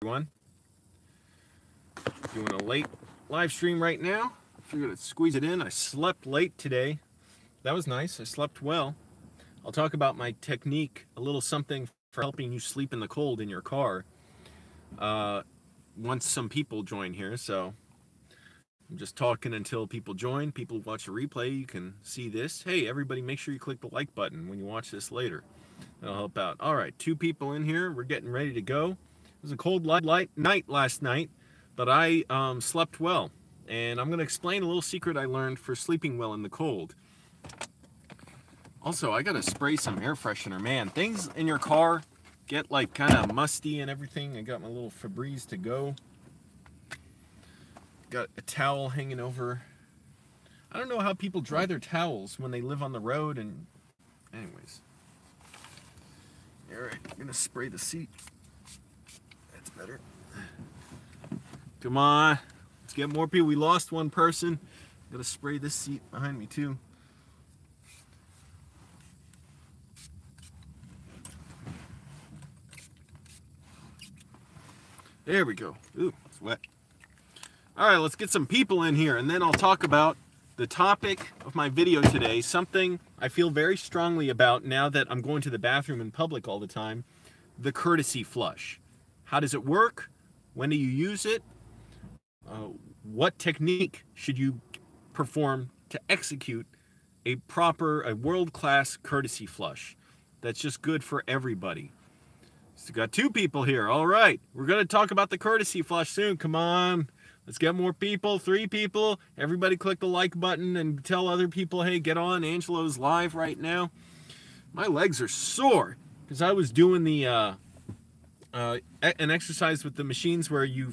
Everyone. Doing a late live stream right now. Figured I'd squeeze it in. I slept late today. That was nice. I slept well. I'll talk about my technique, a little something for helping you sleep in the cold in your car. Once some people join here, so I'm just talking until people join. People watch a replay, you can see this. Hey, everybody, make sure you click the like button when you watch this later. That'll help out. All right, 2 people in here. We're getting ready to go. It was a cold light night last night, but I slept well. And I'm going to explain a little secret I learned for sleeping well in the cold. Also, I got to spray some air freshener. Man, things in your car get like kind of musty and everything. I got my little Febreze to go. Got a towel hanging over. I don't know how people dry their towels when they live on the road. And anyways. All right, I'm going to spray the seat. That's better. Come on. Let's get more people. We lost one person. Got to spray this seat behind me too. There we go. Ooh, it's wet. All right, let's get some people in here, and then I'll talk about the topic of my video today, something I feel very strongly about now that I'm going to the bathroom in public all the time, the courtesy flush. How does it work? When do you use it? What technique should you perform to execute a world-class courtesy flush that's just good for everybody? So got 2 people here. All right, we're going to talk about the courtesy flush soon. Come on. Let's get more people. 3 people. Everybody click the like button and tell other people, hey, get on. Angelo's live right now. My legs are sore because I was doing the an exercise with the machines where you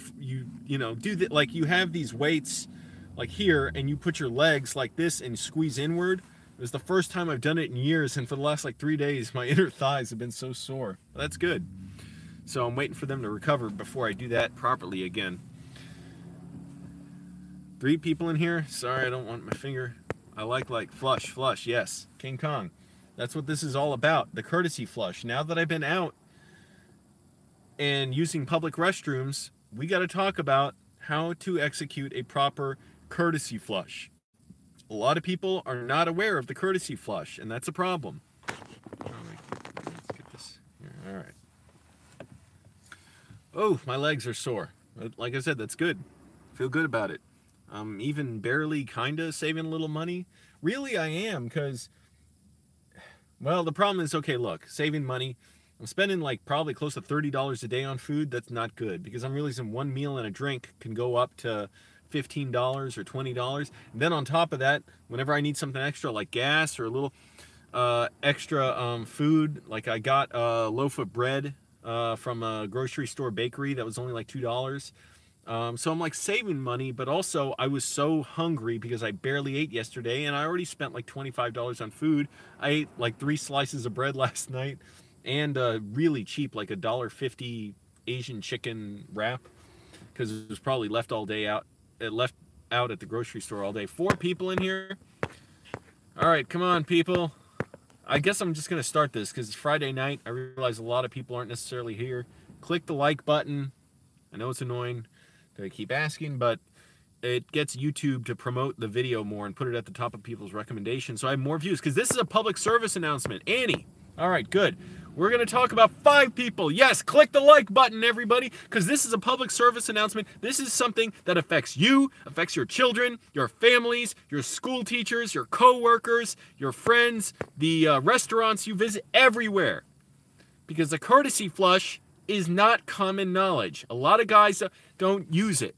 know do that, like you have these weights like here and you put your legs like this and squeeze inward. It was the first time I've done it in years, and for the last like 3 days my inner thighs have been so sore. Well, that's good. So I'm waiting for them to recover before I do that properly again. 3 people in here. Sorry, I don't want my finger. I like flush, yes. King Kong. That's what this is all about, the courtesy flush. Now that I've been out and using public restrooms, we got to talk about how to execute a proper courtesy flush. A lot of people are not aware of the courtesy flush, and that's a problem. Let's get this here. All right. Oh, my legs are sore. Like I said, that's good. Feel good about it. I'm even barely kind of saving a little money. Really, I am, because, well, the problem is, okay, look, saving money. I'm spending like probably close to $30 a day on food. That's not good, because I'm realizing one meal and a drink can go up to $15 or $20. And then on top of that, whenever I need something extra like gas or a little extra food, like I got a loaf of bread from a grocery store bakery that was only like $2. So I'm like saving money, but also I was so hungry because I barely ate yesterday, and I already spent like $25 on food. I ate like 3 slices of bread last night, and really cheap, like $1.50 Asian chicken wrap, because it was probably left out at the grocery store all day. 4 people in here. All right, come on, people. I guess I'm just gonna start this because it's Friday night. I realize a lot of people aren't necessarily here. Click the like button. I know it's annoying to keep asking, but it gets YouTube to promote the video more and put it at the top of people's recommendations so I have more views, because this is a public service announcement. Annie. All right, good. We're going to talk about 5 people. Yes, click the like button, everybody, because this is a public service announcement. This is something that affects you, affects your children, your families, your school teachers, your co-workers, your friends, the restaurants you visit, everywhere. Because the courtesy flush is not common knowledge. A lot of guys don't use it.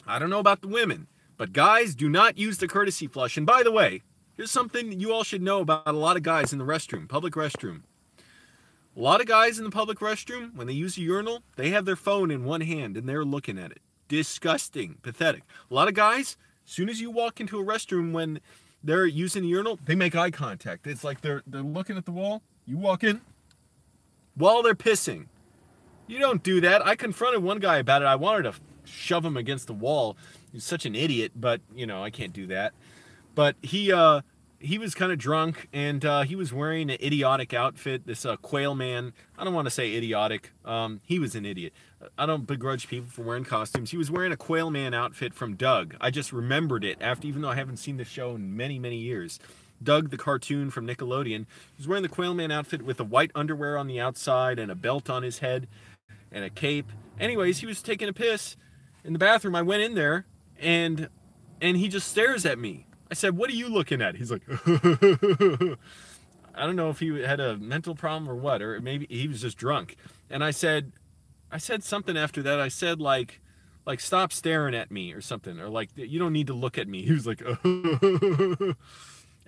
I don't know about the women, but guys do not use the courtesy flush. And by the way, here's something that you all should know about a lot of guys in the restroom, public restroom. A lot of guys in the public restroom, when they use a urinal, they have their phone in one hand and they're looking at it. Disgusting, pathetic. A lot of guys, as soon as you walk into a restroom when they're using the urinal, they make eye contact. It's like they're looking at the wall. You walk in while they're pissing. You don't do that. I confronted one guy about it. I wanted to shove him against the wall. He's such an idiot, but, you know, I can't do that. But he was kind of drunk, and he was wearing an idiotic outfit, this quail man. I don't want to say idiotic. He was an idiot. I don't begrudge people for wearing costumes. He was wearing a Quail Man outfit from Doug. I just remembered it after, even though I haven't seen the show in many, many years. Doug, the cartoon from Nickelodeon, he was wearing the Quail Man outfit with a white underwear on the outside and a belt on his head and a cape. Anyways, he was taking a piss in the bathroom. I went in there, and he just stares at me. I said, "What are you looking at?" He's like, I don't know if he had a mental problem or what, or maybe he was just drunk. And I said something after that. I said like stop staring at me or something, or like, you don't need to look at me. He was like, a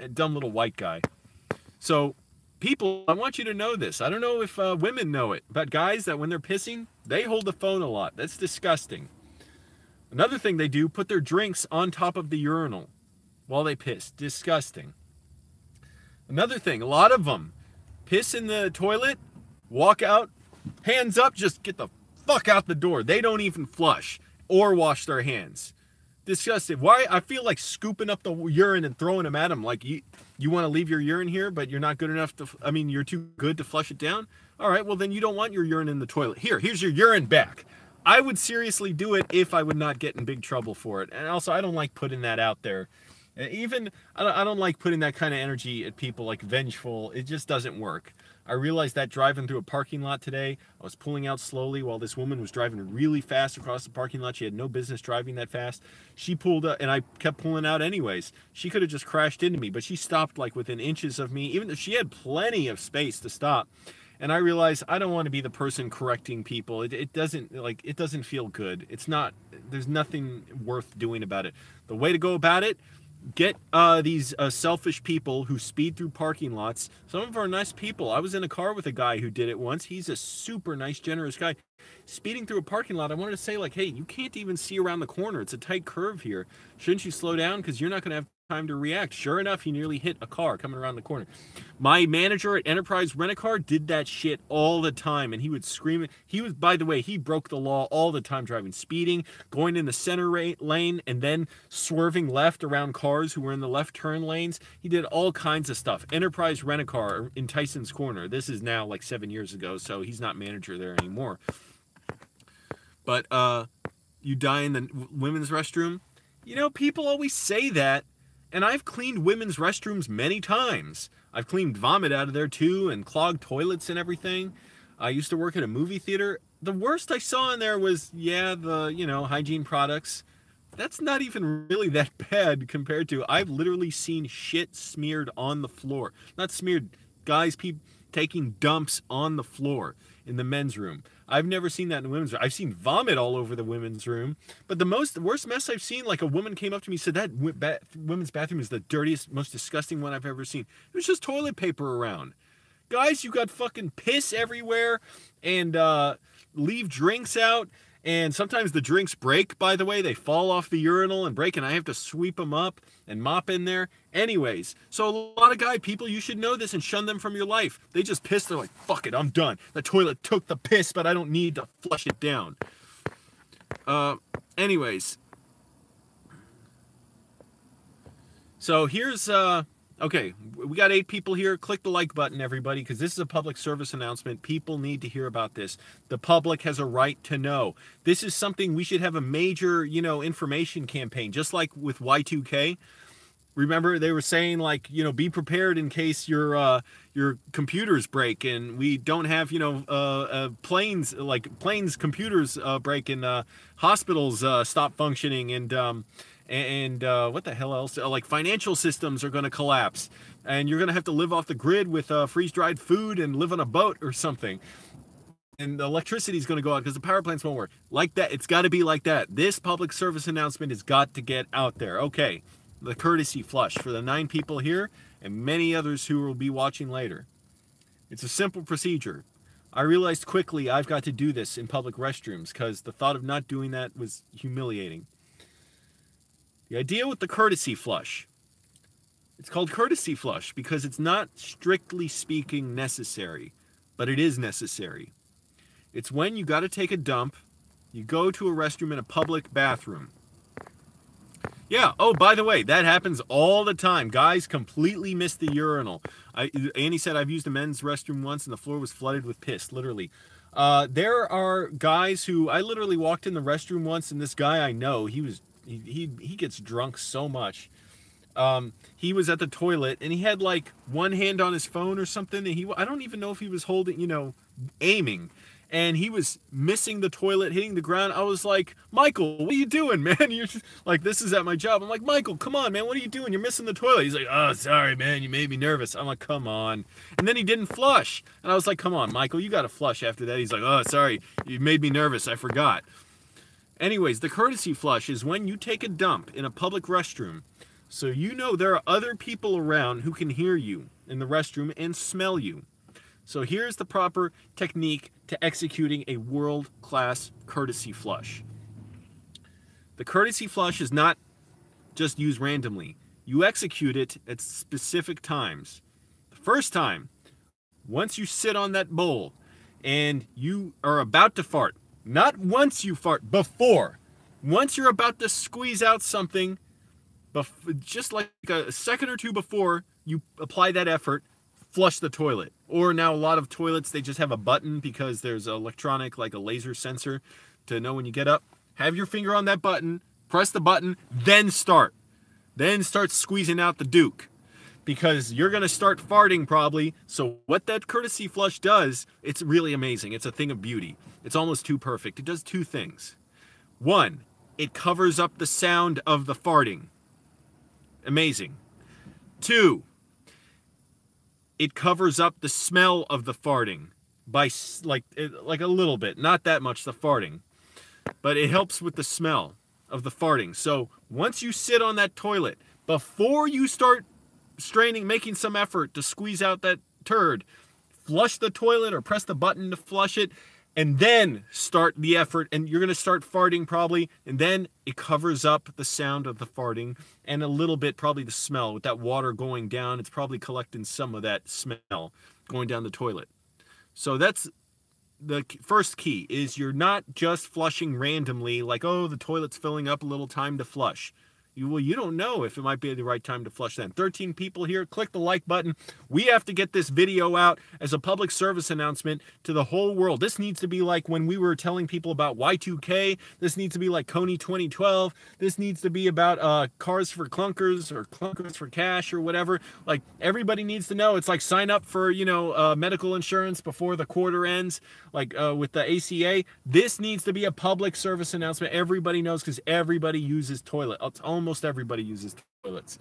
dumb little white guy. So people, I want you to know this. I don't know if women know it, but guys that when they're pissing, they hold the phone a lot. That's disgusting. Another thing they do, put their drinks on top of the urinal while they piss. Disgusting. Another thing, a lot of them piss in the toilet, walk out, hands up, just get the fuck out the door. They don't even flush or wash their hands. Disgusting. Why? I feel like scooping up the urine and throwing them at them. Like, you want to leave your urine here, but you're not good enough to, I mean, you're too good to flush it down? All right, well, then you don't want your urine in the toilet. Here's your urine back. I would seriously do it if I would not get in big trouble for it. And also, I don't like putting that out there. Even, I don't like putting that kind of energy at people, like vengeful. It just doesn't work. I realized that driving through a parking lot today. I was pulling out slowly while this woman was driving really fast across the parking lot. She had no business driving that fast. She pulled up, and I kept pulling out anyways. She could have just crashed into me, but she stopped like within inches of me, even though she had plenty of space to stop. And I realized I don't want to be the person correcting people. It doesn't feel good. It's not, there's nothing worth doing about it. The way to go about it, get these selfish people who speed through parking lots. Some of them are nice people. I was in a car with a guy who did it once. He's a super nice, generous guy. Speeding through a parking lot, I wanted to say, like, hey, you can't even see around the corner. It's a tight curve here. Shouldn't you slow down? Because you're not going to have time to react. Sure enough, he nearly hit a car coming around the corner. My manager at Enterprise Rent-A-Car did that shit all the time, and he would scream. He was, by the way, he broke the law all the time, driving, speeding, going in the center lane, and then swerving left around cars who were in the left turn lanes. He did all kinds of stuff. Enterprise Rent-A-Car in Tyson's Corner. This is now like 7 years ago, so he's not manager there anymore. But you die in the women's restroom. You know, people always say that. And I've cleaned women's restrooms many times. I've cleaned vomit out of there too, and clogged toilets and everything. I used to work at a movie theater. The worst I saw in there was, yeah, the, hygiene products. That's not even really that bad compared to, I've literally seen shit smeared on the floor. Not smeared, guys, people taking dumps on the floor in the men's room. I've never seen that in the women's room. I've seen vomit all over the women's room. But the worst mess I've seen, like a woman came up to me and said, that women's bathroom is the dirtiest, most disgusting one I've ever seen. It was just toilet paper around. Guys, you got fucking piss everywhere and leave drinks out. And sometimes the drinks break, by the way. They fall off the urinal and break, and I have to sweep them up and mop in there. Anyways, so a lot of people, you should know this and shun them from your life. They just piss. They're like, fuck it, I'm done. The toilet took the piss, but I don't need to flush it down. Anyways. So here's... Okay, we got 8 people here. Click the like button, everybody, because this is a public service announcement. People need to hear about this. The public has a right to know. This is something we should have a major, information campaign, just like with Y2K. Remember, they were saying, like, be prepared in case your computers break, and we don't have, planes computers break, and hospitals stop functioning, and what the hell else? Like financial systems are going to collapse, and you're going to have to live off the grid with freeze-dried food and live on a boat or something. And the electricity is going to go out because the power plants won't work. Like that, it's got to be like that. This public service announcement has got to get out there. Okay, the courtesy flush for the 9 people here and many others who will be watching later. It's a simple procedure. I realized quickly I've got to do this in public restrooms because the thought of not doing that was humiliating. The idea with the courtesy flush, it's called courtesy flush because it's not strictly speaking necessary, but it is necessary. It's when you got to take a dump, you go to a restroom in a public bathroom. Yeah, oh, by the way, that happens all the time. Guys completely miss the urinal. Annie said, I've used a men's restroom once and the floor was flooded with piss, literally. There are guys who, I literally walked in the restroom once, and this guy I know, he gets drunk so much. He was at the toilet, and he had like one hand on his phone or something, and I don't even know if he was holding, aiming, and he was missing the toilet, hitting the ground. I was like, Michael, what are you doing, man? You're just, like, this is at my job. I'm like, Michael, come on, man, what are you doing? You're missing the toilet. He's like, oh, sorry, man, you made me nervous. I'm like, come on. And then he didn't flush, and I was like, come on, Michael, you got to flush after that. He's like, oh, sorry, you made me nervous, I forgot. Anyways, the courtesy flush is when you take a dump in a public restroom, so you know there are other people around who can hear you in the restroom and smell you. So here's the proper technique to executing a world-class courtesy flush. The courtesy flush is not just used randomly. You execute it at specific times. The first time, once you sit on that bowl and you are about to fart, not once you fart, before. Once you're about to squeeze out something, just like a second or two before you apply that effort, flush the toilet. Or now a lot of toilets, they just have a button because there's electronic, like a laser sensor to know when you get up. Have your finger on that button, press the button, then start. Then start squeezing out the Duke. Because you're going to start farting probably. So what that courtesy flush does, it's really amazing. It's a thing of beauty. It's almost too perfect. It does two things. One, it covers up the sound of the farting. Amazing. Two, it covers up the smell of the farting by like a little bit, not that much, the farting, but it helps with the smell of the farting. So once you sit on that toilet, before you start straining, making some effort to squeeze out that turd, flush the toilet or press the button to flush it, and then start the effort, and you're going to start farting probably, and then it covers up the sound of the farting and a little bit probably the smell. With that water going down, it's probably collecting some of that smell going down the toilet. So that's the first key, is you're not just flushing randomly like, oh, the toilet's filling up, a little time to flush. You don't know if it might be the right time to flush then. 13 people here. Click the like button. We have to get this video out as a public service announcement to the whole world. This needs to be like when we were telling people about Y2K. This needs to be like Coney 2012. This needs to be about Cars for Clunkers or Clunkers for Cash or whatever. Like, everybody needs to know. It's like sign up for, medical insurance before the quarter ends, like with the ACA. This needs to be a public service announcement. Everybody knows, because everybody uses toilet. It's almost everybody uses toilets.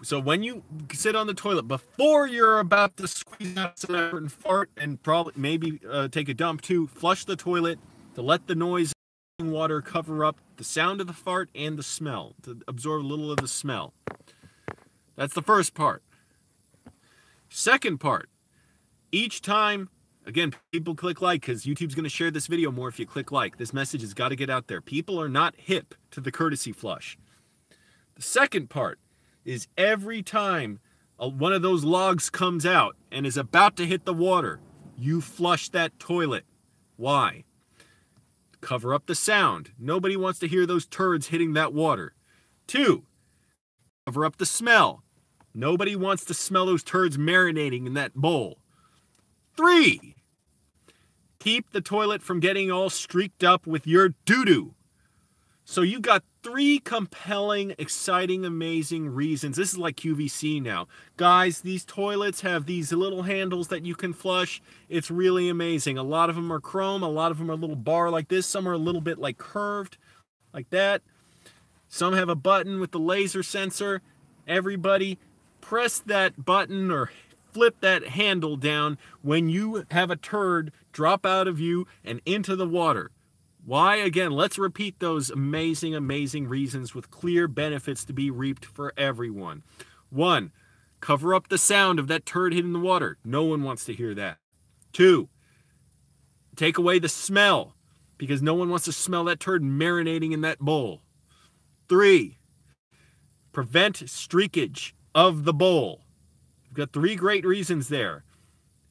So when you sit on the toilet, before you're about to squeeze out some effort and fart and maybe take a dump too, flush the toilet to let the noise and water cover up the sound of the fart and the smell, to absorb a little of the smell. That's the first part. Second part, each time, again, people click like, because YouTube's going to share this video more if you click like. This message has got to get out there. People are not hip to the courtesy flush. The second part is every time one of those logs comes out and is about to hit the water, you flush that toilet. Why? Cover up the sound. Nobody wants to hear those turds hitting that water. 2, cover up the smell. Nobody wants to smell those turds marinating in that bowl. 3, keep the toilet from getting all streaked up with your doo-doo. So you got 3 compelling, exciting, amazing reasons. This is like QVC now. Guys, these toilets have these little handles that you can flush. It's really amazing. A lot of them are chrome. A lot of them are a little bar like this. Some are a little bit like curved, like that. Some have a button with the laser sensor. Everybody, press that button or flip that handle down when you have a turd drop out of you and into the water. Why? Again, let's repeat those amazing, amazing reasons with clear benefits to be reaped for everyone. 1, cover up the sound of that turd hitting the water. No one wants to hear that. 2, take away the smell, because no one wants to smell that turd marinating in that bowl. 3, prevent streakage of the bowl. You've got 3 great reasons there.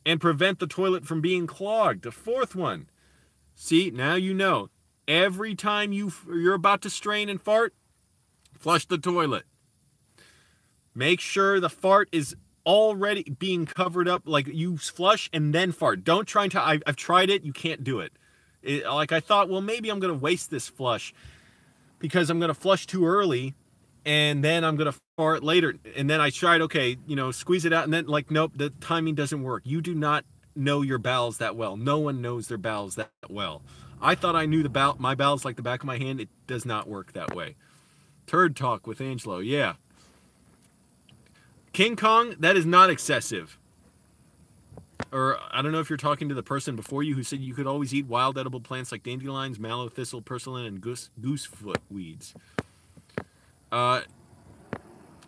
And prevent the toilet from being clogged. The 4th one, see, now you know. Every time you're about to strain and fart, flush the toilet. Make sure the fart is already being covered up. Like, you flush and then fart. Don't try to, I've tried it. You can't do it. Like, I thought, well, maybe I'm going to waste this flush because I'm going to flush too early and then I'm going to fart later. And then I tried, okay, you know, squeeze it out. And then, like, nope, the timing doesn't work. You do not know your bowels that well. No one knows their bowels that well. I thought I knew my bowels like the back of my hand. It does not work that way. Turd talk with Angelo. Yeah. King Kong, that is not excessive. Or I don't know if you're talking to the person before you who said you could always eat wild edible plants like dandelions, mallow, thistle, purslane, and goosefoot weeds.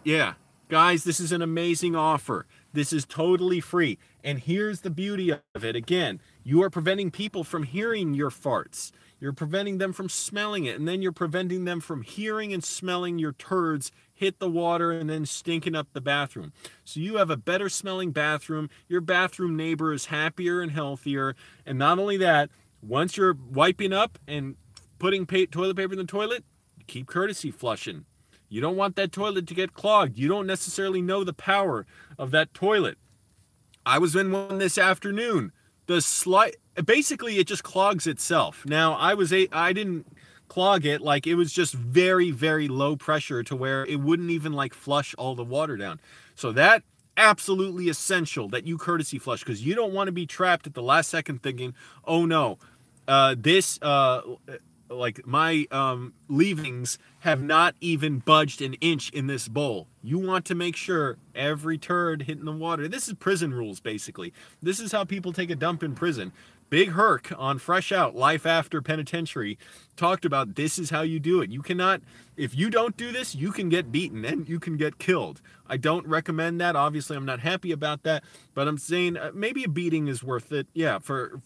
Yeah. Guys, this is an amazing offer. This is totally free. And here's the beauty of it. Again, you are preventing people from hearing your farts. You're preventing them from smelling it. And then you're preventing them from hearing and smelling your turds hit the water and then stinking up the bathroom. So you have a better smelling bathroom. Your bathroom neighbor is happier and healthier. And not only that, once you're wiping up and putting toilet paper in the toilet, keep courtesy flushing. You don't want that toilet to get clogged. You don't necessarily know the power of that toilet. I was in one this afternoon. Basically it just clogs itself. Now I didn't clog it, like it was just very, very low pressure to where it wouldn't even like flush all the water down. So that absolutely essential that you courtesy flush, because you don't want to be trapped at the last second thinking, oh no, like my leavings have not even budged an inch in this bowl. You want to make sure every turd hitting the water. This is prison rules, basically. This is how people take a dump in prison. Big Herc on Fresh Out, Life After Penitentiary, talked about this is how you do it. You cannot, if you don't do this, you can get beaten and you can get killed. I don't recommend that. Obviously, I'm not happy about that, but I'm saying maybe a beating is worth it. Yeah, for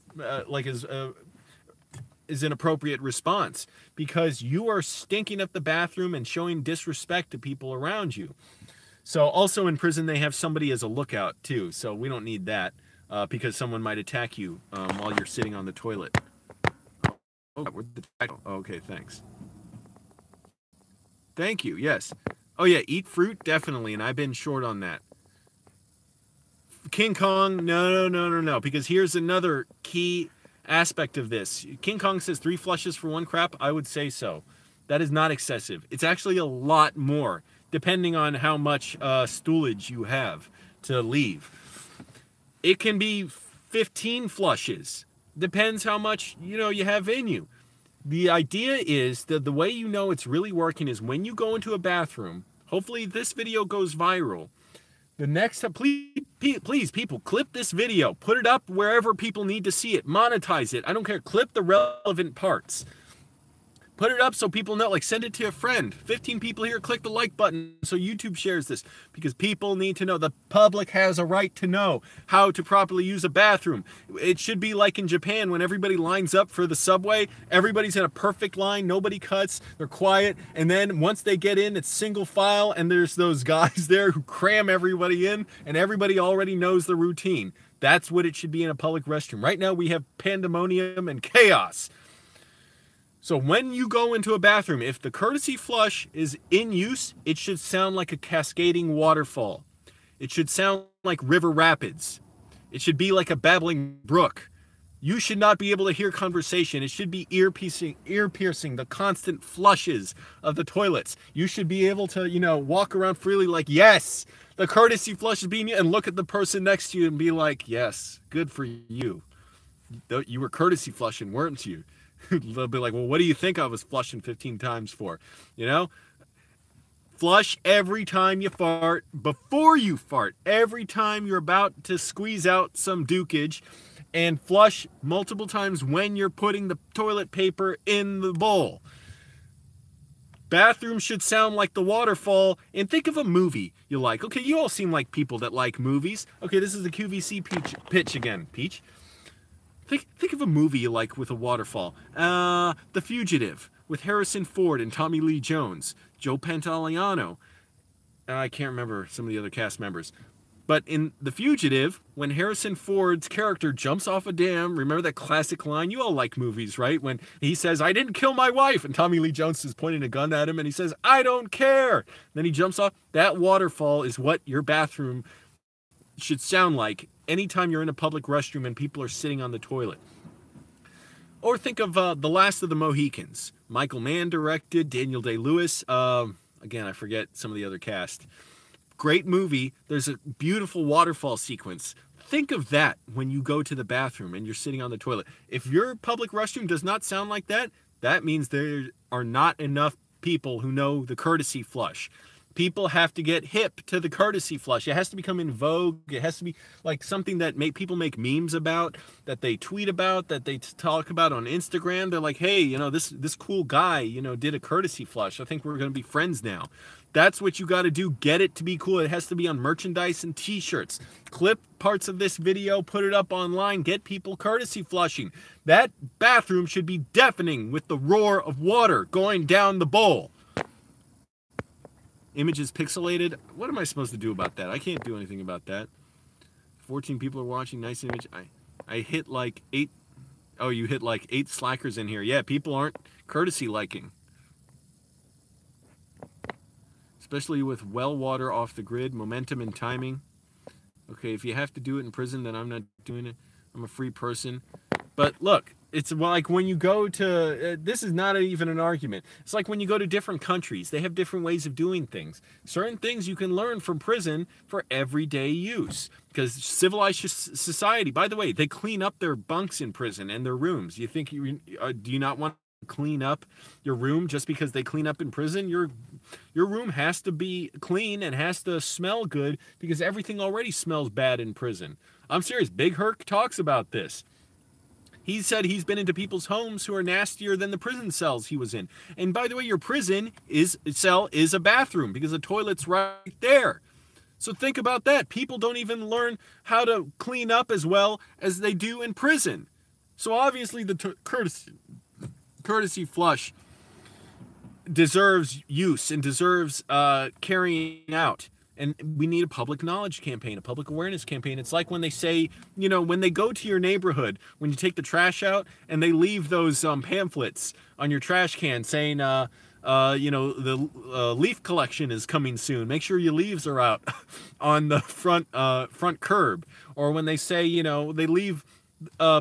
is an appropriate response, because you are stinking up the bathroom and showing disrespect to people around you. So also in prison, they have somebody as a lookout too. So we don't need that because someone might attack you while you're sitting on the toilet. Oh, okay, thanks. Thank you, yes. Oh yeah, eat fruit, definitely, and I've been short on that. King Kong, no, because here's another key aspect of this. King Kong says 3 flushes for 1 crap. I would say so. That is not excessive. It's actually a lot more, depending on how much stoolage you have to leave. It can be 15 flushes. Depends how much, you have in you. The idea is that the way you know it's really working is when you go into a bathroom. Hopefully this video goes viral. The next time, please, people, clip this video. Put it up wherever people need to see it. Monetize it. I don't care. Clip the relevant parts. Put it up so people know. Like, send it to a friend. 15 people here, click the like button so YouTube shares this. Because people need to know. The public has a right to know how to properly use a bathroom. It should be like in Japan when everybody lines up for the subway. Everybody's in a perfect line. Nobody cuts. They're quiet. And then once they get in, it's single file. And there's those guys there who cram everybody in. And everybody already knows the routine. That's what it should be in a public restroom. Right now we have pandemonium and chaos. So when you go into a bathroom, if the courtesy flush is in use, it should sound like a cascading waterfall. It should sound like river rapids. It should be like a babbling brook. You should not be able to hear conversation. It should be ear-piercing, the constant flushes of the toilets. You should be able to, walk around freely like, yes, the courtesy flush is being used, and look at the person next to you and be like, yes, good for you. You were courtesy flushing, weren't you? They'll be like, well, what do you think I was flushing 15 times for? Flush every time you fart, before you fart, every time you're about to squeeze out some dukage, and flush multiple times when you're putting the toilet paper in the bowl. Bathrooms should sound like the waterfall. And think of a movie you like. Okay, you all seem like people that like movies. Okay, this is the QVC pitch again. Peach? Think of a movie you like with a waterfall. The Fugitive, with Harrison Ford and Tommy Lee Jones. Joe Pantoliano. I can't remember some of the other cast members. But in The Fugitive, when Harrison Ford's character jumps off a dam, remember that classic line? You all like movies, right? When he says, I didn't kill my wife, and Tommy Lee Jones is pointing a gun at him, and he says, I don't care. Then he jumps off. That waterfall is what your bathroom should sound like anytime you're in a public restroom and people are sitting on the toilet. Or think of The Last of the Mohicans. Michael Mann directed, Daniel Day-Lewis. Again, I forget some of the other cast. Great movie. There's a beautiful waterfall sequence. Think of that when you go to the bathroom and you're sitting on the toilet. If your public restroom does not sound like that, that means there are not enough people who know the courtesy flush. People have to get hip to the courtesy flush. It has to become in vogue. It has to be like something that people make memes about, that they tweet about, that they talk about on Instagram. They're like, hey, you know, this cool guy, you know, did a courtesy flush. I think we're going to be friends now. That's what you got to do. Get it to be cool. It has to be on merchandise and t-shirts. Clip parts of this video, put it up online, get people courtesy flushing. That bathroom should be deafening with the roar of water going down the bowl. Image is pixelated. What am I supposed to do about that? I can't do anything about that. 14 people are watching. Nice image. I hit like 8. Oh, you hit like 8 slackers in here. Yeah, people aren't courtesy liking. Especially with well water off the grid, momentum and timing. Okay, if you have to do it in prison, then I'm not doing it. I'm a free person. But look, it's like when you go to, this is not even an argument. It's like when you go to different countries, they have different ways of doing things. Certain things you can learn from prison for everyday use. Because civilized society, by the way, they clean up their bunks in prison and their rooms. You think, do you not want to clean up your room just because they clean up in prison? Your room has to be clean and has to smell good because everything already smells bad in prison. I'm serious. Big Herc talks about this. He said he's been into people's homes who are nastier than the prison cells he was in. And by the way, your prison cell is a bathroom because the toilet's right there. So think about that. People don't even learn how to clean up as well as they do in prison. So obviously the courtesy flush deserves use and deserves carrying out. And we need a public knowledge campaign, a public awareness campaign. It's like when they say, you know, when they go to your neighborhood, when you take the trash out and they leave those pamphlets on your trash can saying, you know, the leaf collection is coming soon. Make sure your leaves are out on the front curb. Or when they say, you know, they leave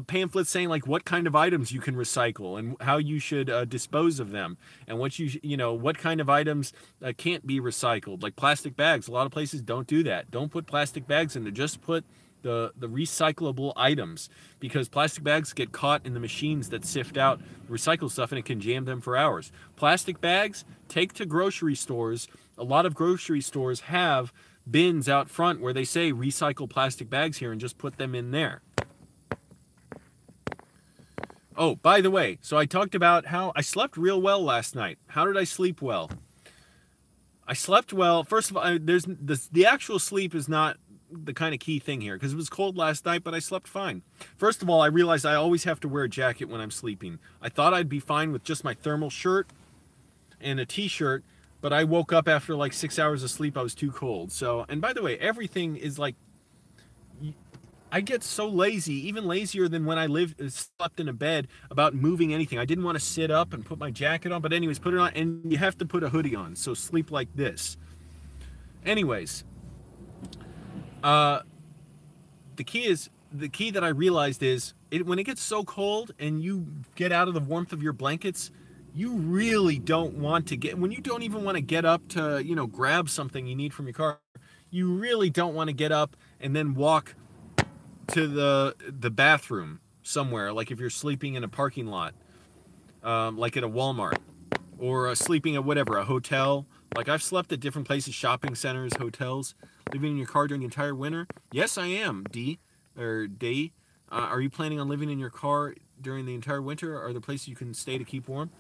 pamphlets saying like what kind of items you can recycle and how you should dispose of them, and what you know, what kind of items can't be recycled, like plastic bags. A lot of places don't do that. Don't put plastic bags in there. Just put the recyclable items, because plastic bags get caught in the machines that sift out recycled stuff and it can jam them for hours. Plastic bags, take to grocery stores. A lot of grocery stores have bins out front where they say recycle plastic bags here and just put them in there. Oh, by the way, so I talked about how I slept real well last night. How did I sleep well? I slept well. First of all, the actual sleep is not the kind of key thing here, because it was cold last night, but I slept fine. First of all, I realized I always have to wear a jacket when I'm sleeping. I thought I'd be fine with just my thermal shirt and a t-shirt, but I woke up after like 6 hours of sleep. I was too cold. So, and by the way, everything is like, I get so lazy, even lazier than when I slept in a bed, about moving anything. I didn't want to sit up and put my jacket on, but anyways, put it on, and you have to put a hoodie on, so sleep like this. Anyways, the key that I realized is, when it gets so cold and you get out of the warmth of your blankets, you really don't want to when you don't even want to get up to, you know, grab something you need from your car, you really don't want to get up and then walk to the bathroom somewhere, like if you're sleeping in a parking lot, like at a Walmart, or sleeping at whatever, a hotel. Like I've slept at different places, shopping centers, hotels. Living in your car during the entire winter? Yes, I am, D. Are you planning on living in your car during the entire winter? Are there places you can stay to keep warm?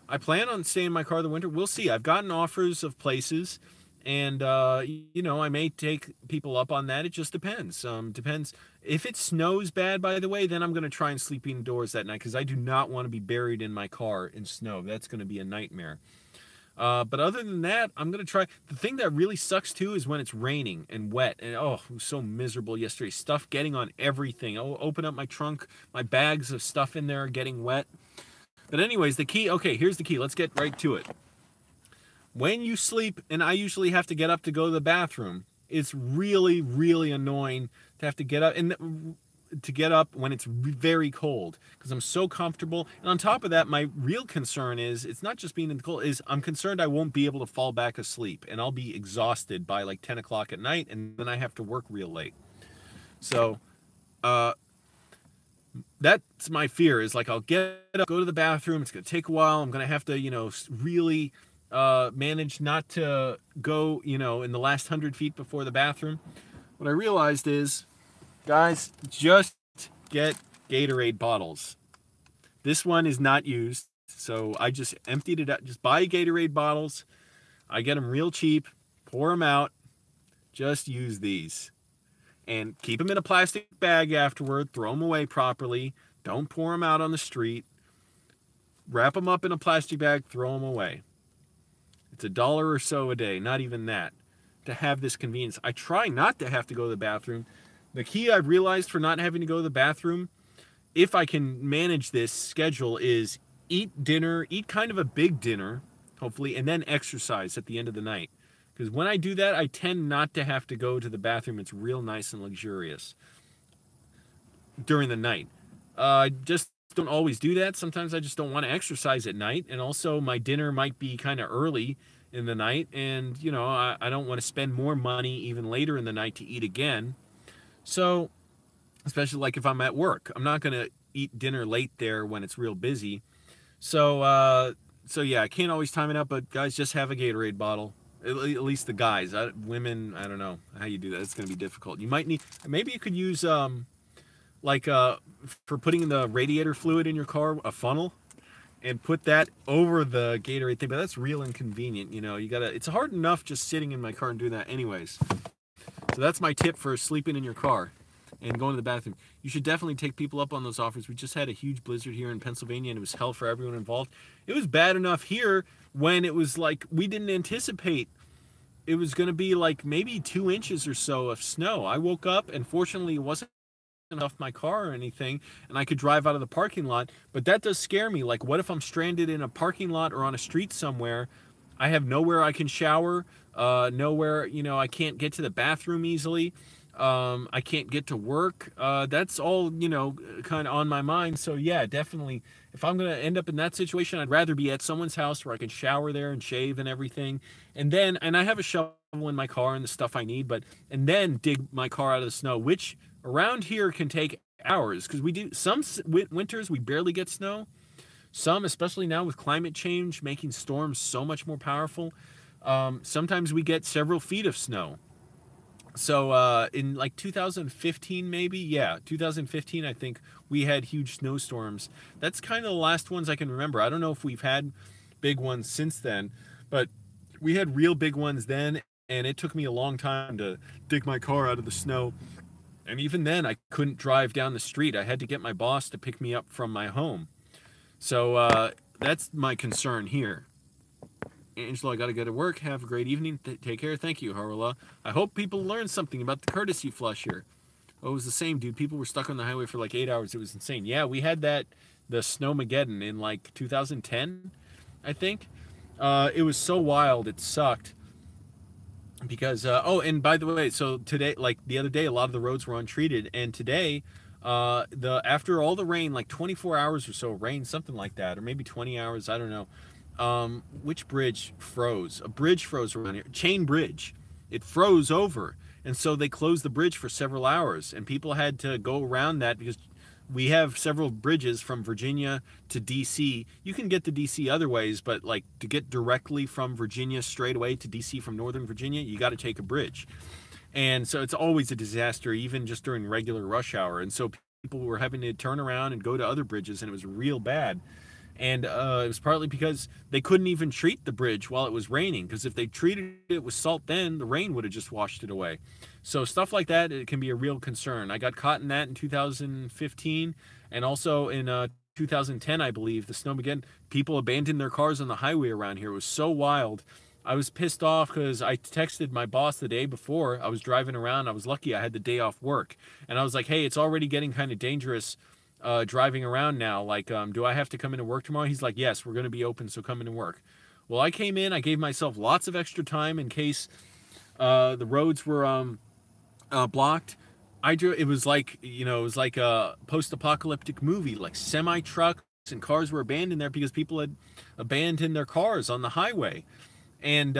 I plan on staying in my car the winter. We'll see. I've gotten offers of places, and you know, I may take people up on that. It just depends. Depends. If it snows bad, by the way, then I'm going to try and sleep indoors that night, because I do not want to be buried in my car in snow. That's going to be a nightmare. But other than that, I'm going to try. The thing that really sucks too is when it's raining and wet. And oh, it was so miserable yesterday. Stuff getting on everything. I'll open up my trunk, my bags of stuff in there getting wet. But anyways, the key, okay, here's the key. Let's get right to it. When you sleep, and I usually have to get up to go to the bathroom, It's really, really annoying to have to get up and to get up when it's very cold because I'm so comfortable. And on top of that, my real concern is it's not just being in the cold, is I'm concerned I won't be able to fall back asleep and I'll be exhausted by like 10 o'clock at night and then I have to work real late. So that's my fear, is like I'll get up, go to the bathroom, it's going to take a while, I'm going to have to, you know, really manage not to go, you know, in the last 100 feet before the bathroom. What I realized is, guys, just get Gatorade bottles. This one is not used, so I just emptied it out. Just buy Gatorade bottles. I get them real cheap, pour them out, just use these. And keep them in a plastic bag afterward, throw them away properly. Don't pour them out on the street. Wrap them up in a plastic bag, throw them away. It's $1 or so a day, not even that, to have this convenience. I try not to have to go to the bathroom. The key I've realized for not having to go to the bathroom, if I can manage this schedule, is eat dinner, eat kind of a big dinner, hopefully, and then exercise at the end of the night. Because when I do that, I tend not to have to go to the bathroom. It's real nice and luxurious during the night. I just don't always do that. Sometimes I just don't want to exercise at night. And also my dinner might be kind of early in the night. And, you know, I don't want to spend more money even later in the night to eat again. So, especially like if I'm at work, I'm not going to eat dinner late there when it's real busy. So yeah, I can't always time it out, but guys, just have a Gatorade bottle. At least the guys. Women, I don't know how you do that. It's going to be difficult. You might need, maybe you could use, for putting the radiator fluid in your car, a funnel, and put that over the Gatorade thing. But that's real inconvenient, you know. You gotta, it's hard enough just sitting in my car and doing that anyways. So that's my tip for sleeping in your car and going to the bathroom. You should definitely take people up on those offers. We just had a huge blizzard here in Pennsylvania, and it was hell for everyone involved. It was bad enough here when it was like, we didn't anticipate it was going to be like maybe 2 inches or so of snow. I woke up, and fortunately it wasn't off my car or anything, and I could drive out of the parking lot. But that does scare me. Like, what if I'm stranded in a parking lot or on a street somewhere? I have nowhere I can shower, nowhere, you know, I can't get to the bathroom easily. I can't get to work. That's all, you know, kind of on my mind. So yeah, definitely, if I'm going to end up in that situation, I'd rather be at someone's house where I can shower there and shave and everything. And I have a shovel in my car and the stuff I need, and then dig my car out of the snow, which around here can take hours, because we do, some winters we barely get snow. Some, especially now with climate change making storms so much more powerful, sometimes we get several feet of snow. So in like 2015, maybe, yeah, 2015, I think we had huge snowstorms. That's kind of the last ones I can remember. I don't know if we've had big ones since then, but we had real big ones then, and it took me a long time to dig my car out of the snow. And even then, I couldn't drive down the street. I had to get my boss to pick me up from my home. So that's my concern here. Angelo, I got to go to work. Have a great evening. Take care. Thank you, Harula. I hope people learned something about the courtesy flush here. Oh, it was the same, dude. People were stuck on the highway for like 8 hours. It was insane. Yeah, we had the Snowmageddon in like 2010, I think. It was so wild. It sucked. Because, oh, and by the way, so today, like the other day, a lot of the roads were untreated. And today, after all the rain, like 24 hours or so rain, something like that, or maybe 20 hours, I don't know. Which bridge froze? A bridge froze around here. Chain Bridge. It froze over. And so they closed the bridge for several hours. And people had to go around that because we have several bridges from Virginia to D.C. You can get to D.C. other ways, but like to get directly from Virginia straight away to D.C. from Northern Virginia, you got to take a bridge. And so it's always a disaster, even just during regular rush hour. And so people were having to turn around and go to other bridges, and it was real bad. And it was partly because they couldn't even treat the bridge while it was raining, because if they treated it with salt then, the rain would have just washed it away. So stuff like that, it can be a real concern. I got caught in that in 2015, and also in 2010, I believe, the Snowmageddon. People abandoned their cars on the highway around here. It was so wild. I was pissed off because I texted my boss the day before. I was driving around. I was lucky I had the day off work. And I was like, hey, it's already getting kind of dangerous driving around now. Like, do I have to come into work tomorrow? He's like, yes, we're going to be open, so come into work. Well, I came in, I gave myself lots of extra time in case The roads were blocked. It was like, you know, it was like a post-apocalyptic movie. Like semi trucks and cars were abandoned there because people had abandoned their cars on the highway. And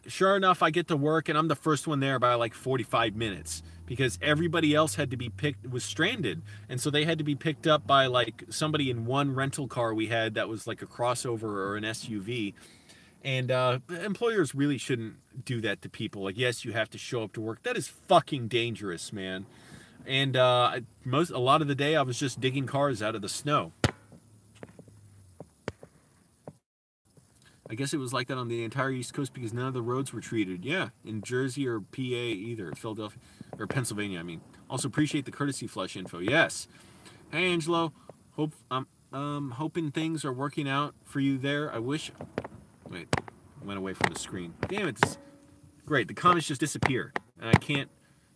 sure enough, I get to work and I'm the first one there by like 45 minutes because everybody else had to be was stranded. And so they had to be picked up by like somebody in one rental car we had that was like a crossover or an SUV. And employers really shouldn't do that to people. Like, yes, you have to show up to work. That is fucking dangerous, man. And a lot of the day I was just digging cars out of the snow. I guess it was like that on the entire East Coast because none of the roads were treated. Yeah, in Jersey or PA either. Philadelphia or Pennsylvania, I mean. Also appreciate the courtesy flush info. Yes. Hey, Angelo. Hoping things are working out for you there. I wish... Wait, I went away from the screen. Damn it. Great, the comments just disappear. And I can't...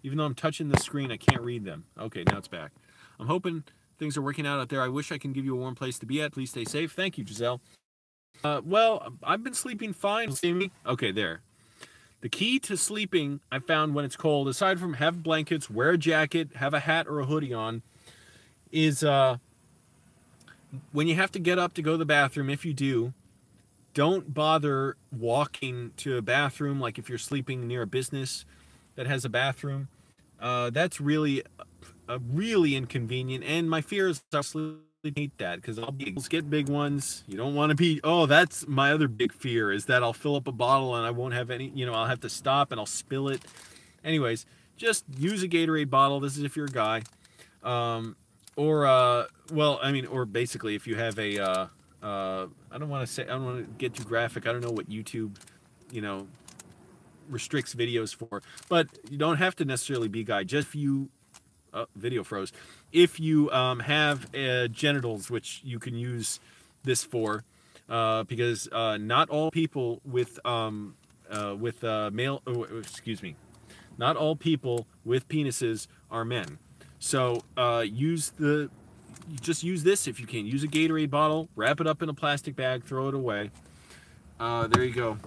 Even though I'm touching the screen, I can't read them. Okay, now it's back. I'm hoping things are working out there. I wish I can give you a warm place to be at. Please stay safe. Thank you, Giselle. Well, I've been sleeping fine. See me? Okay, there. The key to sleeping, I found when it's cold, aside from have blankets, wear a jacket, have a hat or a hoodie on, is when you have to get up to go to the bathroom, if you do, don't bother walking to a bathroom, like if you're sleeping near a business that has a bathroom. That's really inconvenient, and my fear is I'll hate that because I'll get big ones. You don't want to be... Oh, that's my other big fear, is that I'll fill up a bottle and I won't have any, you know, I'll have to stop and I'll spill it. Anyways, just use a Gatorade bottle. This is if you're a guy. Well, I mean, or basically if you have a, I don't want to get too graphic. I don't know what YouTube, you know, restricts videos for, but you don't have to necessarily be a guy. Just if you... video froze. If you have genitals, which you can use this for, because not all people with not all people with penises are men. So just use this if you can. Use a Gatorade bottle, wrap it up in a plastic bag, throw it away. There you go.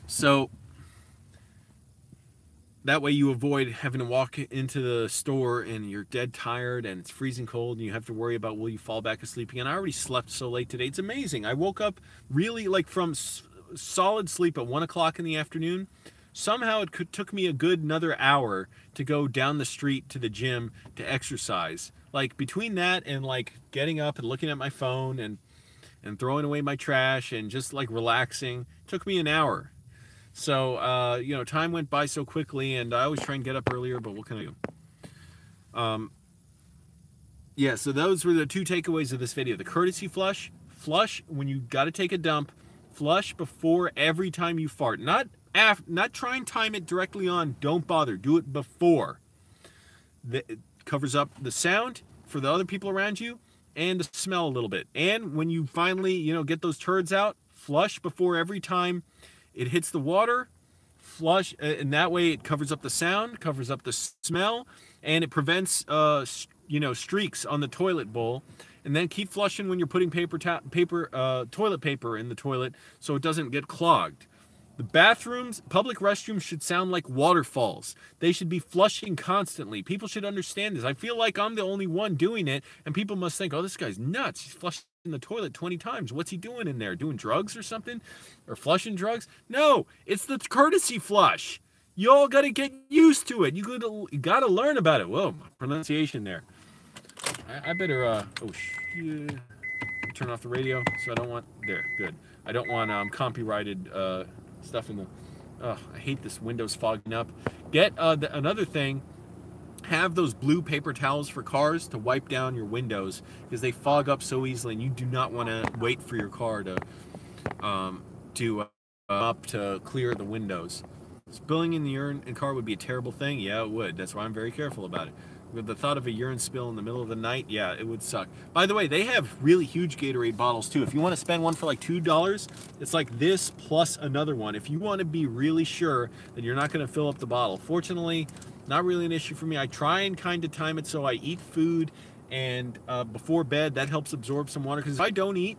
So that way you avoid having to walk into the store and you're dead tired and it's freezing cold and you have to worry about will you fall back asleep again. I already slept so late today. It's amazing. I woke up really like from solid sleep at 1 o'clock in the afternoon. Somehow it took me a good another hour to go down the street to the gym to exercise. Like between that and like getting up and looking at my phone and throwing away my trash and just like relaxing, took me an hour. So, you know, time went by so quickly, and I always try and get up earlier, but what can I do? Yeah, so those were the two takeaways of this video. The courtesy flush when you got to take a dump, flush before every time you fart. Not try and time it directly on, don't bother, do it before. It covers up the sound for the other people around you, and the smell a little bit. And when you finally, you know, get those turds out, flush before every time it hits the water, flush, and that way it covers up the sound, covers up the smell, and it prevents, you know, streaks on the toilet bowl. And then keep flushing when you're putting toilet paper in the toilet so it doesn't get clogged. The bathrooms, public restrooms should sound like waterfalls. They should be flushing constantly. People should understand this. I feel like I'm the only one doing it, and people must think, oh, this guy's nuts. He's flushing in the toilet 20 times. What's he doing in there? Doing drugs or something? Or flushing drugs? No, it's the courtesy flush. You all got to get used to it. You got to learn about it. Whoa, pronunciation there. I better, turn off the radio, so I don't want, there, good. I don't want copyrighted stuff in the, I hate this Windows fogging up. Get another thing, have those blue paper towels for cars to wipe down your windows because they fog up so easily, and you do not want to wait for your car to clear the windows. Spilling in the urine in car would be a terrible thing. Yeah, it would. That's why I'm very careful about it. With the thought of a urine spill in the middle of the night, yeah, it would suck. By the way, they have really huge Gatorade bottles too. If you want to spend one for like $2, it's like this plus another one. If you want to be really sure that you're not going to fill up the bottle. Fortunately, not really an issue for me. I try and kind of time it so I eat food and before bed, that helps absorb some water. Because if I don't eat,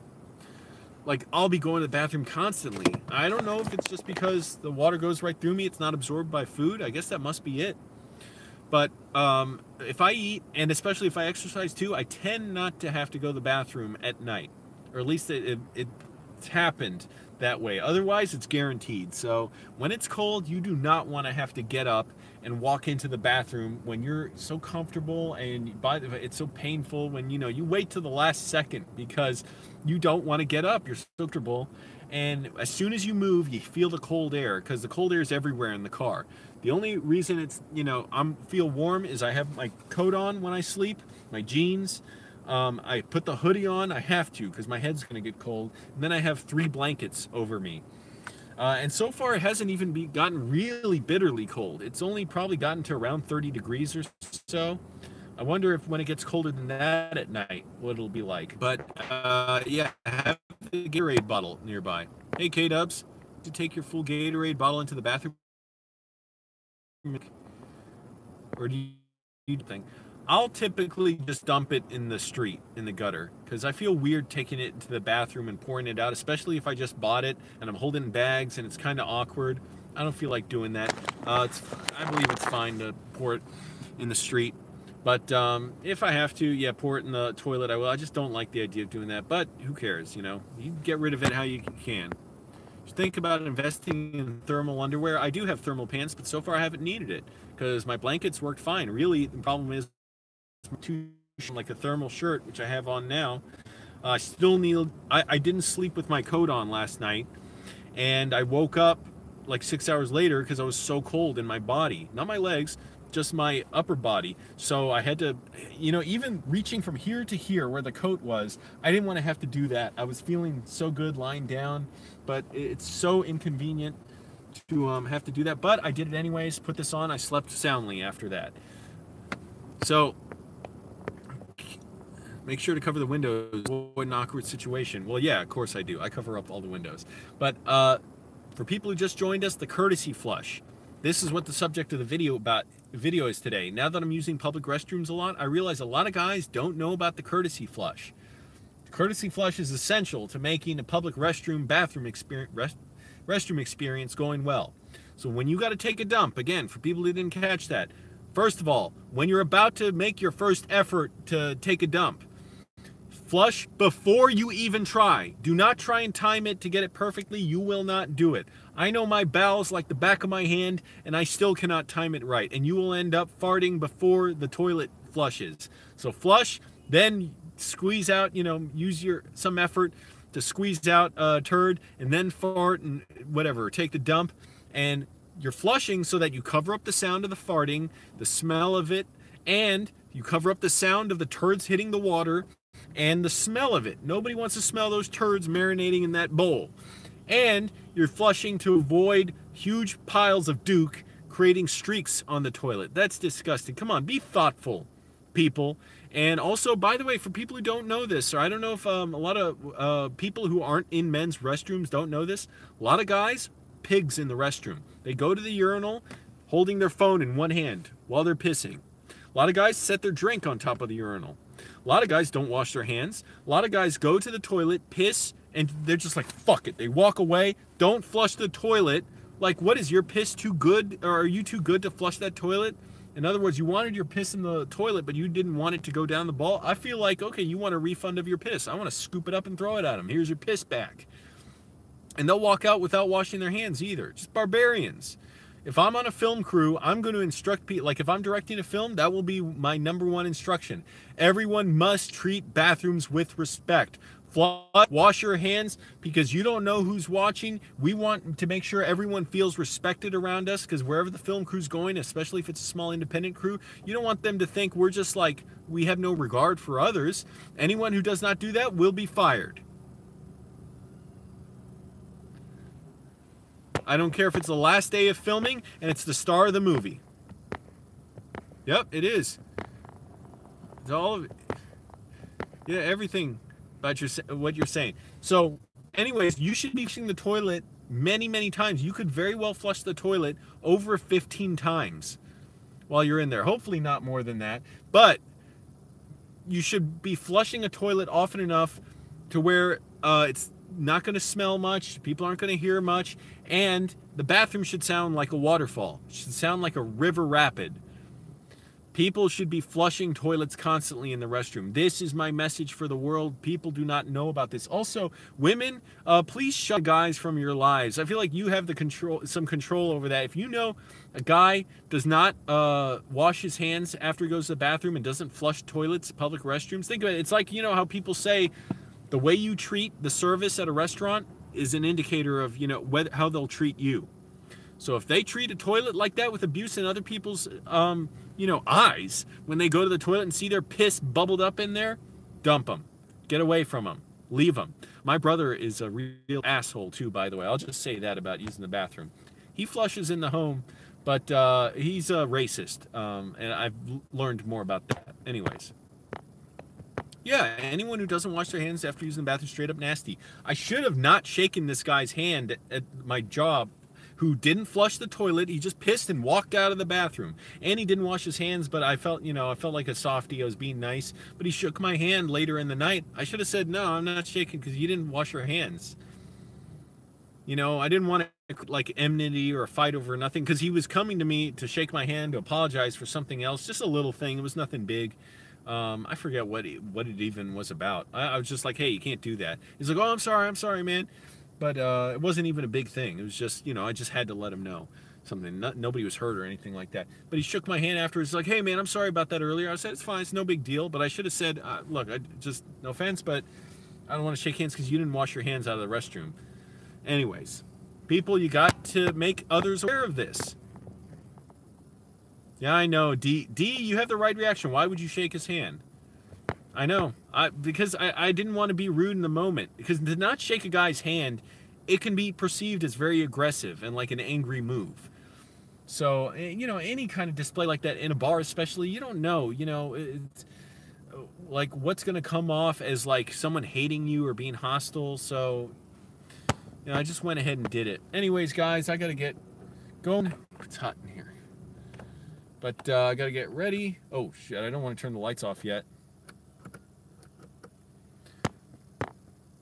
like I'll be going to the bathroom constantly. I don't know if it's just because the water goes right through me, it's not absorbed by food. I guess that must be it. But if I eat, and especially if I exercise too, I tend not to have to go to the bathroom at night. Or at least it's happened that way. Otherwise, it's guaranteed. So when it's cold, you do not want to have to get up and walk into the bathroom when you're so comfortable, and it's so painful when you wait till the last second because you don't want to get up. You're so comfortable. And as soon as you move, you feel the cold air, because the cold air is everywhere in the car. The only reason it's, I'm feel warm is I have my coat on when I sleep, my jeans. I put the hoodie on. I have to, because my head's going to get cold. And then I have 3 blankets over me. And so far, it hasn't even gotten really bitterly cold. It's only probably gotten to around 30 degrees or so. I wonder if when it gets colder than that at night, what it'll be like. But yeah, have the Gatorade bottle nearby. Hey, K-Dubs, to take your full Gatorade bottle into the bathroom? Or do you think? I'll typically just dump it in the street, in the gutter, because I feel weird taking it into the bathroom and pouring it out, especially if I just bought it and I'm holding bags and it's kind of awkward. I don't feel like doing that. I believe it's fine to pour it in the street. But if I have to, yeah, pour it in the toilet, I will. I just don't like the idea of doing that. But who cares, You get rid of it how you can. Just think about investing in thermal underwear. I do have thermal pants, but so far I haven't needed it because my blankets worked fine. Really, the problem is like a thermal shirt, which I have on now. I still need. I didn't sleep with my coat on last night, and I woke up like 6 hours later because I was so cold in my body, not my legs, just my upper body. So I had to, even reaching from here to here where the coat was, I didn't want to have to do that. I was feeling so good lying down, but it's so inconvenient to have to do that. But I did it anyways, put this on. I slept soundly after that. So make sure to cover the windows, avoid an awkward situation. Well, yeah, of course I do. I cover up all the windows. But for people who just joined us, the courtesy flush. This is what the subject of the video is today. Now that I'm using public restrooms a lot, I realize a lot of guys don't know about the courtesy flush. The courtesy flush is essential to making a public bathroom experience going well. So when you got to take a dump, again, for people who didn't catch that, first of all, when you're about to make your first effort to take a dump, flush before you even try. Do not try and time it to get it perfectly. You will not do it. I know my bowels like the back of my hand, and I still cannot time it right. And you will end up farting before the toilet flushes. So flush, then squeeze out, use some effort to squeeze out a turd, and then fart and whatever, take the dump. And you're flushing so that you cover up the sound of the farting, the smell of it, and you cover up the sound of the turds hitting the water and the smell of it. Nobody wants to smell those turds marinating in that bowl. And you're flushing to avoid huge piles of Duke creating streaks on the toilet. That's disgusting. Come on, be thoughtful, people. And also, by the way, for people who don't know this, or I don't know if a lot of people who aren't in men's restrooms don't know this, a lot of guys, pigs in the restroom. They go to the urinal holding their phone in one hand while they're pissing. A lot of guys set their drink on top of the urinal. A lot of guys don't wash their hands. A lot of guys go to the toilet, piss, and they're just like, fuck it. They walk away, don't flush the toilet. Like, what is your piss too good? Or are you too good to flush that toilet? In other words, you wanted your piss in the toilet, but you didn't want it to go down the ball. I feel like, okay, you want a refund of your piss. I want to scoop it up and throw it at them. Here's your piss back. And they'll walk out without washing their hands either. Just barbarians. If I'm on a film crew, I'm going to instruct people. Like if I'm directing a film, that will be my #1 instruction. Everyone must treat bathrooms with respect. Wash your hands because you don't know who's watching. We want to make sure everyone feels respected around us, because wherever the film crew's going, especially if it's a small independent crew, you don't want them to think we're just like, we have no regard for others. Anyone who does not do that will be fired. I don't care if it's the last day of filming and it's the star of the movie. Yep, it is. It's all of it. Yeah, everything about what you're saying. So, anyways, you should be flushing the toilet many, many times. You could very well flush the toilet over 15 times while you're in there. Hopefully not more than that. But you should be flushing a toilet often enough to where it's not going to smell much. People aren't going to hear much. And the bathroom should sound like a waterfall. It should sound like a river rapid. People should be flushing toilets constantly in the restroom. This is my message for the world. People do not know about this. Also, women, please shut guys from your lives. I feel like you have some control over that. If you know a guy does not wash his hands after he goes to the bathroom and doesn't flush toilets, public restrooms, think of it. It's like, you know, how people say the way you treat the service at a restaurant is an indicator of, you know, how they'll treat you. So if they treat a toilet like that with abuse in other people's, you know, eyes, when they go to the toilet and see their piss bubbled up in there, dump them. Get away from them. Leave them. My brother is a real asshole too, by the way. I'll just say that about using the bathroom. He flushes in the home, but he's a racist, and I've learned more about that. Anyways. Yeah, anyone who doesn't wash their hands after using the bathroom, straight up nasty. I should have not shaken this guy's hand at my job, who didn't flush the toilet. He just pissed and walked out of the bathroom. And he didn't wash his hands, but I felt, you know, I felt like a softie. I was being nice. But he shook my hand later in the night. I should have said, no, I'm not shaking because you didn't wash your hands. You know, I didn't want to, like, enmity or a fight over nothing, because he was coming to me to shake my hand, to apologize for something else. Just a little thing. It was nothing big. I forget what it even was about. I was just like, hey, you can't do that. He's like, oh, I'm sorry, man. But it wasn't even a big thing. It was just, you know, I just had to let him know something. Nobody was hurt or anything like that. But he shook my hand afterwards. He's like, hey, man, I'm sorry about that earlier. I said, it's fine. It's no big deal. But I should have said, look, no offense, but I don't want to shake hands because you didn't wash your hands out of the restroom. Anyways, people, you got to make others aware of this. Yeah, I know. D, you have the right reaction. Why would you shake his hand? I know. Because I didn't want to be rude in the moment. Because to not shake a guy's hand, it can be perceived as very aggressive and like an angry move. So, you know, any kind of display like that in a bar especially, you don't know. You know, it's like what's going to come off as like someone hating you or being hostile. So, you know, I just went ahead and did it. Anyways, guys, I got to get going. It's hot in here. But I got to get ready. Oh, shit, I don't want to turn the lights off yet.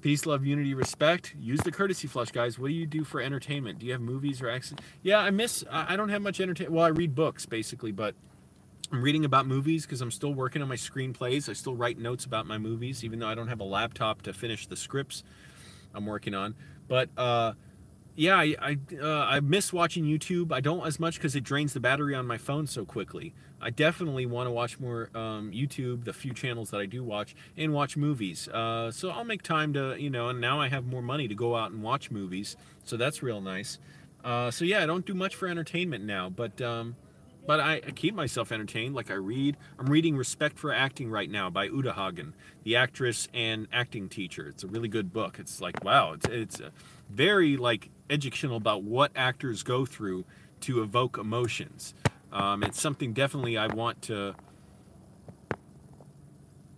Peace, love, unity, respect. Use the courtesy flush, guys. What do you do for entertainment? Do you have movies or accents? Yeah, I don't have much entertainment. Well, I read books, basically, but I'm reading about movies because I'm still working on my screenplays. I still write notes about my movies, even though I don't have a laptop to finish the scripts I'm working on. But, yeah, I miss watching YouTube. I don't as much because it drains the battery on my phone so quickly. I definitely want to watch more YouTube, the few channels that I do watch, and watch movies. So I'll make time to, you know, and now I have more money to go out and watch movies, so that's real nice. So yeah, I don't do much for entertainment now, but I keep myself entertained. Like I'm reading Respect for Acting right now by Uta Hagen, the actress and acting teacher. It's a really good book. It's like, wow, it's very like educational about what actors go through to evoke emotions. It's something definitely I want to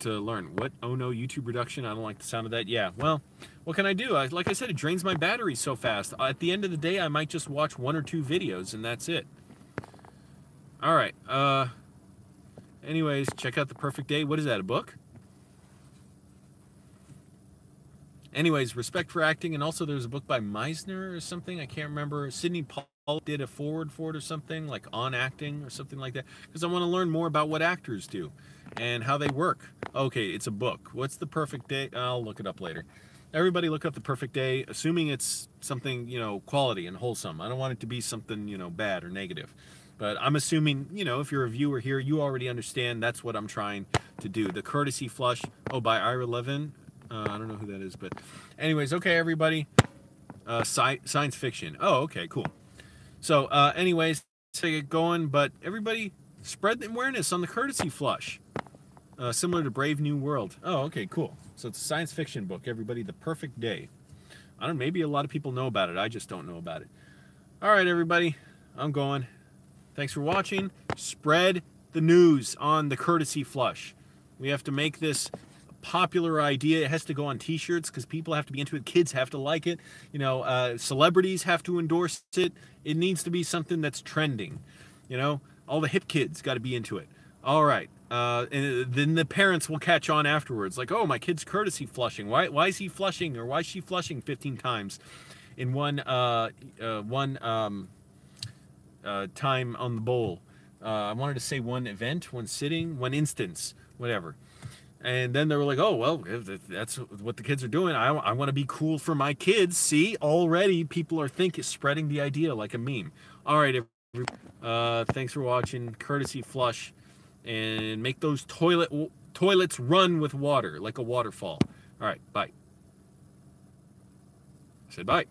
learn. What? Oh no, YouTube reduction. I don't like the sound of that. Yeah, well, what can I do? Like I said, it drains my battery so fast. At the end of the day, I might just watch 1 or 2 videos and that's it. All right. Anyways, check out The Perfect Day. What is that, a book? Anyways, Respect for Acting, and also there's a book by Meisner or something. I can't remember. Sidney Paul did a forward for it or something, like on acting or something like that, because I want to learn more about what actors do and how they work. Okay, it's a book. What's The Perfect Day? I'll look it up later. Everybody look up The Perfect Day, assuming it's something, you know, quality and wholesome. I don't want it to be something, you know, bad or negative. But I'm assuming, you know, if you're a viewer here, you already understand that's what I'm trying to do. The Courtesy Flush, by Ira Levin. I don't know who that is, but anyways, okay, everybody. Science fiction. Oh, okay, cool. So, anyways, to get going, but everybody spread the awareness on the Courtesy Flush. Similar to Brave New World. Oh, okay, cool. So it's a science fiction book, everybody. The Perfect Day. I don't know, maybe a lot of people know about it. I just don't know about it. All right, everybody. I'm going. Thanks for watching. Spread the news on the Courtesy Flush. We have to make this a popular idea. It has to go on t-shirts because people have to be into it. Kids have to like it. You know, celebrities have to endorse it. It needs to be something that's trending. You know, all the hip kids got to be into it. All right. And then the parents will catch on afterwards, like, "Oh, my kid's courtesy flushing. Why is he flushing, or why is she flushing 15 times in one time on the bowl?" I wanted to say one event, one sitting, one instance, whatever. And then they were like, "Oh, well, if that's what the kids are doing, I want to be cool for my kids." See, already people are spreading the idea like a meme. All right, thanks for watching. Courtesy flush, and make those toilets run with water like a waterfall. All right, bye. I said bye.